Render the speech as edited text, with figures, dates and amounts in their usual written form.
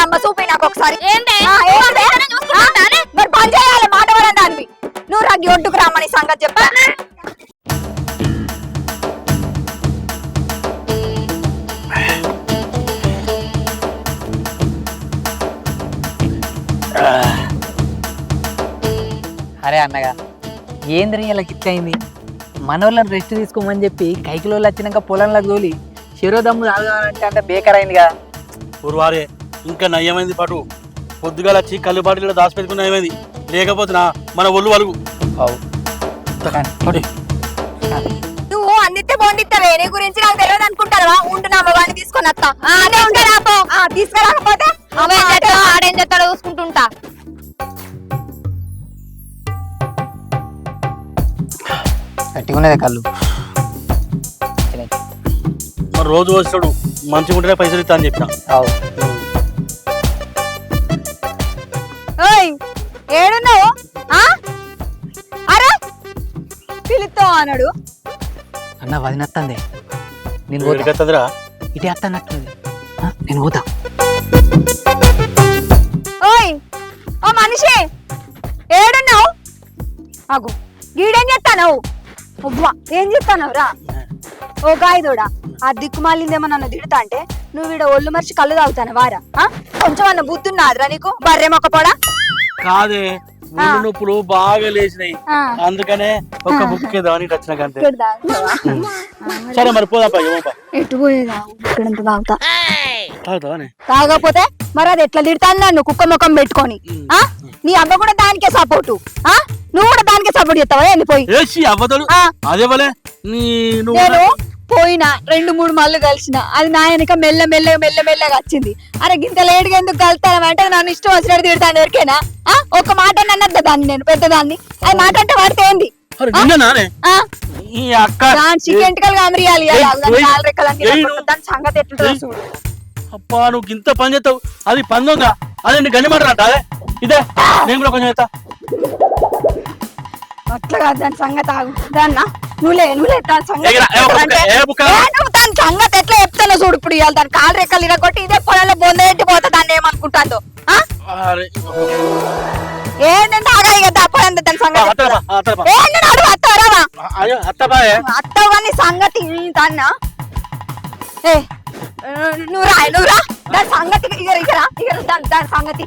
అమ్మ చూపి నాకు ఒకసారి ఏంటి? మరి పని చేయాలి మాట పడని దానివి నువ్వు రాగి ఒడ్డుకు రామని సంగతి చెప్పా అరే అన్నగా ఏంద్రీ ఇలా గిట్లయింది మనోళ్ళని రెస్ట్ తీసుకోమని చెప్పి కైకిలోళ్ళు వచ్చినాక పొలంలోకి తోలి శిరోదమ్ము తాగాలంటే అంటే బేకర్ అయింది కదా. ఊరువారే ఇంకా నయ్యమైంది పాటు పొద్దుగాల వచ్చి కళ్ళు బాటిలో దాచిపెట్టుకుని నయమైంది లేకపోతే మన ఒళ్ళు వలుగు నువ్వు అందితే బాగుండిస్తావే నీ గురించి నాకు తెలియదు అనుకుంటావా ఉంటున్నా మగాన్ని తీసుకొని వస్తా అదే ఉంటా తీసుకురాకపోతే ఆడేం చేస్తాడో చూసుకుంటుంటా. గట్టిగున్నదే కళ్ళు. మరి రోజు వచ్చాడు మంచిగా ఉంటేనే పైసలు ఇస్తా అని చెప్పిన. అవు ఓయ్ ఏడున్నావు అరే పిలుస్తావు అన్నాడు అన్న వదినత్తందే నేను నువ్వు పోతా. ఎక్కడికత్తదిరా? ఇటే అత్తన్నట్టుంది. నేను పోతా. ఓయ్ ఓ మనిషి ఏడున్నావు అగు గీడేం చెప్తాను అవ్వా ఏం చెప్తానవు రా ఓ గాయదోడా ఆ దిక్కుమాలిందేమో నన్ను తిడతా అంటే నువ్వు ఈడ ఒళ్ళు మర్చి కళ్ళు తాగుతాను వారా కొంచెం అన్న బుద్ధున్నాదిరా నీకు బర్రె మొక్క పోడా కాదే ఒళ్ళు నొప్పులు బాగా లేచినాయి అందుకనే ఒక బుక్ ఏదో అని వచ్చిన కంటే. సరే మరి పోదాపా ఏమోపా ఎటు పోయేదా ఇక్కడంత తాగుతా తాగుతావానే తాగకపోతే మరి అది ఎట్లా తిడతాను నన్ను కుక్క ముఖం పెట్టుకొని నీ అబ్బ కూడా దానికే సపోర్టు నువ్వు కూడా దానికే సపోర్ట్ చేస్తావా వెళ్ళిపోయి ఏసి అవ్వదలు అదే వలే నీ నేను పోయినా 2-3 మళ్ళీ కలిసిన అది నా వెనక మెల్లగా వచ్చింది అరే గింత లేటుగా ఎందుకు కలుతానంటే నన్ను ఇష్టం వచ్చినట్టు తిడతాను ఎవరికైనా ఒక మాట అన్నద్దా దాన్ని నేను పెద్దదాన్ని అది మాట అంటే వాడితే ఏంది చికెంటికల్ కామరియాలి దాని సంగతి ఎట్లుంటుందో చూడు అప్పా నువ్వు ఇంత పని చేస్తావు అది పని ఉందా అదే నీ గండి మాట అదే ఇదే నేను కూడా కొంచెం చేస్తా అట్లా కాదు దాని సంగతి ఆగు దాన్న నువ్వులే దాని సంగతి నువ్వు దాని సంగతి ఎట్లా చెప్తానో చూడు ఇప్పుడు ఇవాళ దాని కాలు రెక్కలు ఇరగొట్టి ఇదే పొలంలో బొందేంటి పోతా దాన్ని ఏమనుకుంటాందో ఏంటంటే ఆగాలి కదా అప్పుడు దాని సంగతి అత్తవు కానీ సంగతి దాన్న ఏ నువ్వు రా దాని సంగతి దాని సంగతి